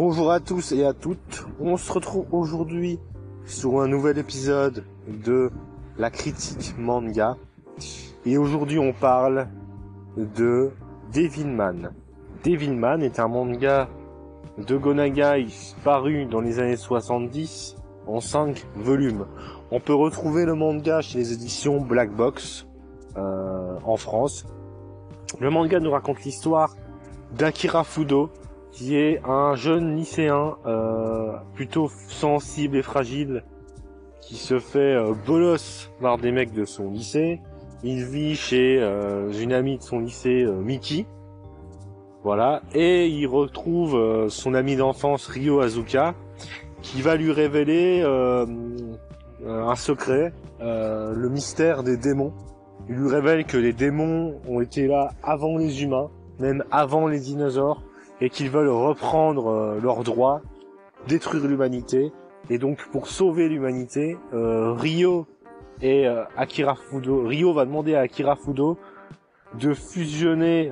Bonjour à tous et à toutes, on se retrouve aujourd'hui sur un nouvel épisode de la critique manga. Et aujourd'hui on parle de Devilman. Devilman est un manga de Go Nagai paru dans les années 70 en 5 volumes. On peut retrouver le manga chez les éditions Black Box en France. Le manga nous raconte l'histoire d'Akira Fudo, qui est un jeune lycéen plutôt sensible et fragile, qui se fait bolos par des mecs de son lycée. Il vit chez une amie de son lycée, Miki. Voilà, et il retrouve son ami d'enfance Ryo Azuka, qui va lui révéler un secret, le mystère des démons. Il lui révèle que les démons ont été là avant les humains, même avant les dinosaures, et qu'ils veulent reprendre leurs droits, détruire l'humanité. Et donc pour sauver l'humanité, Ryo va demander à Akira Fudo de fusionner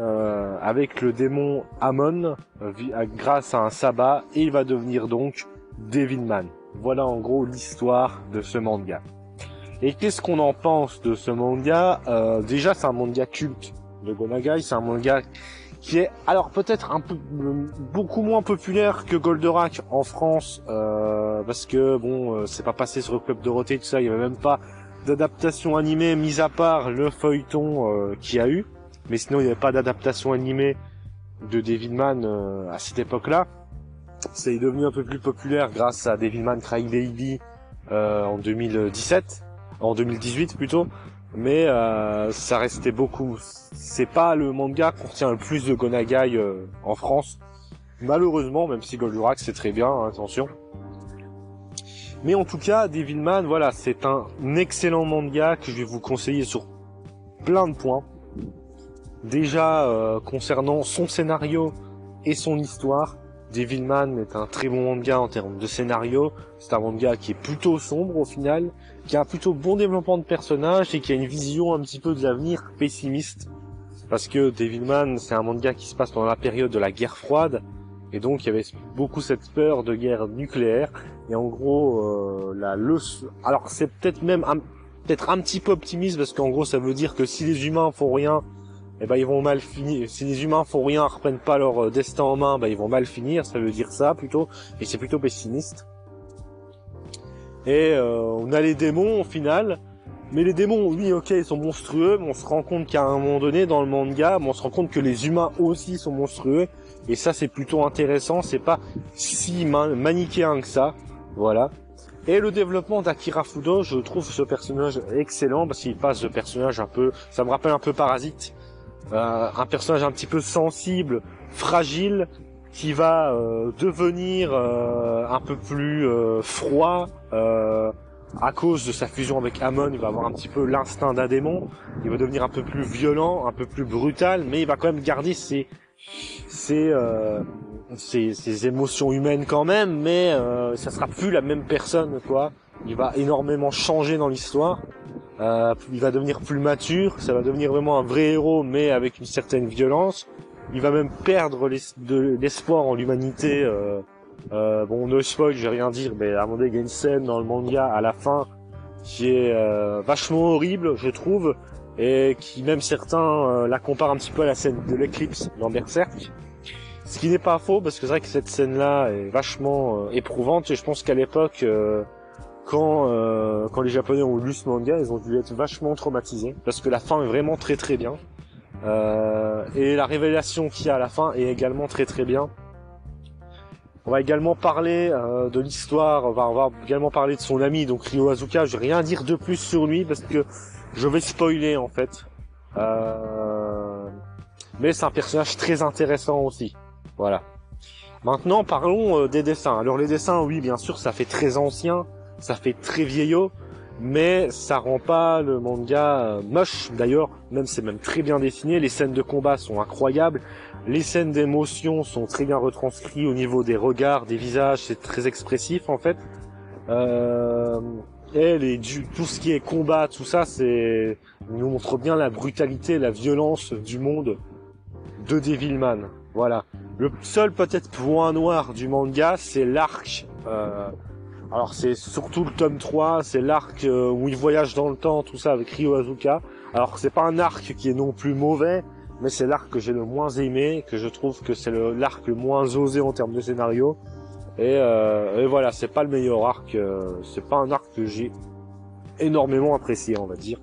avec le démon Amon grâce à un sabbat, et il va devenir donc Devilman. Voilà en gros l'histoire de ce manga. Et qu'est-ce qu'on en pense de ce manga? Déjà c'est un manga culte de Go Nagai, c'est un manga qui est alors peut-être un peu beaucoup moins populaire que Goldorak en France, parce que bon, c'est pas passé sur le Club Dorothée, tout ça, il y avait même pas d'adaptation animée, mis à part le feuilleton qu'il y a eu, mais sinon il n'y avait pas d'adaptation animée de Devilman à cette époque-là. C'est devenu un peu plus populaire grâce à Devilman Crybaby en 2018 plutôt, mais ça restait beaucoup. C'est pas le manga qu'on retient le plus de Go Nagai en France, malheureusement, même si Goldorak c'est très bien, hein, attention. Mais en tout cas, Devilman, voilà, c'est un excellent manga que je vais vous conseiller sur plein de points. Déjà, concernant son scénario et son histoire, Devilman est un très bon manga en termes de scénario. C'est un manga qui est plutôt sombre au final, qui a un plutôt bon développement de personnages et qui a une vision un petit peu de l'avenir pessimiste. Parce que Devilman, c'est un manga qui se passe pendant la période de la guerre froide, et donc il y avait beaucoup cette peur de guerre nucléaire. Et en gros, alors c'est peut-être même peut-être un petit peu optimiste, parce qu'en gros ça veut dire que si les humains font rien, eh ben ils vont mal finir. Si les humains font rien, reprennent pas leur destin en main, ben ils vont mal finir. Ça veut dire ça plutôt, et c'est plutôt pessimiste. Et on a les démons au final, mais les démons, oui, ok, ils sont monstrueux, mais on se rend compte qu'à un moment donné dans le manga, on se rend compte que les humains aussi sont monstrueux, et ça c'est plutôt intéressant. C'est pas si manichéen que ça, voilà. Et le développement d'Akira Fudo, je trouve ce personnage excellent, parce qu'il passe de personnage un peu, ça me rappelle un peu Parasite. Un personnage un petit peu sensible, fragile, qui va devenir un peu plus froid à cause de sa fusion avec Amon. Il va avoir un petit peu l'instinct d'un démon, il va devenir un peu plus violent, un peu plus brutal, mais il va quand même garder ses émotions humaines quand même, mais ça sera plus la même personne, quoi. Il va énormément changer dans l'histoire. Il va devenir plus mature, ça va devenir vraiment un vrai héros, mais avec une certaine violence. Il va même perdre l'espoir en l'humanité. Bon, no spoil, je vais rien dire, mais à un moment donné, il y a une scène dans le manga à la fin qui est vachement horrible, je trouve, et qui même certains la comparent un petit peu à la scène de l'éclipse dans Berserk. Ce qui n'est pas faux, parce que c'est vrai que cette scène-là est vachement éprouvante, et je pense qu'à l'époque, quand les Japonais ont lu ce manga, ils ont dû être vachement traumatisés, parce que la fin est vraiment très très bien, et la révélation qu'il y a à la fin est également très très bien. On va également parler de l'histoire, on va également parler de son ami, donc Ryo Azuka. Je vais rien dire de plus sur lui, parce que je vais spoiler en fait, mais c'est un personnage très intéressant aussi, voilà. Maintenant parlons des dessins. Alors les dessins, oui bien sûr, ça fait très ancien, ça fait très vieillot, mais ça rend pas le manga moche. D'ailleurs, c'est même très bien dessiné, les scènes de combat sont incroyables, les scènes d'émotion sont très bien retranscrites au niveau des regards, des visages, c'est très expressif en fait. Et tout ce qui est combat, tout ça, il nous montre bien la brutalité, la violence du monde de Devilman. Voilà. Le seul peut-être point noir du manga, c'est l'arc. Alors c'est surtout le tome 3, c'est l'arc où il voyage dans le temps, tout ça avec Ryo Azuka. Alors c'est pas un arc qui est non plus mauvais, mais c'est l'arc que j'ai le moins aimé, que je trouve que c'est l'arc le moins osé en termes de scénario. Et voilà, c'est pas le meilleur arc, c'est pas un arc que j'ai énormément apprécié, on va dire.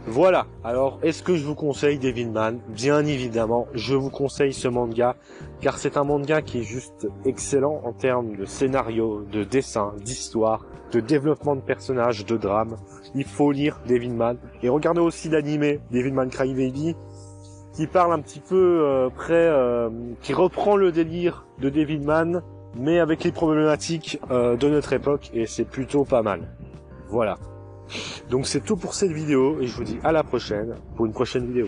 Voilà, alors est-ce que je vous conseille Devilman? Bien évidemment, je vous conseille ce manga, car c'est un manga qui est juste excellent en termes de scénario, de dessin, d'histoire, de développement de personnages, de drame. Il faut lire Devilman, et regardez aussi l'animé Devilman Crybaby, qui parle un petit peu qui reprend le délire de Devilman, mais avec les problématiques de notre époque, et c'est plutôt pas mal. Voilà. Donc c'est tout pour cette vidéo et je vous dis à la prochaine pour une prochaine vidéo.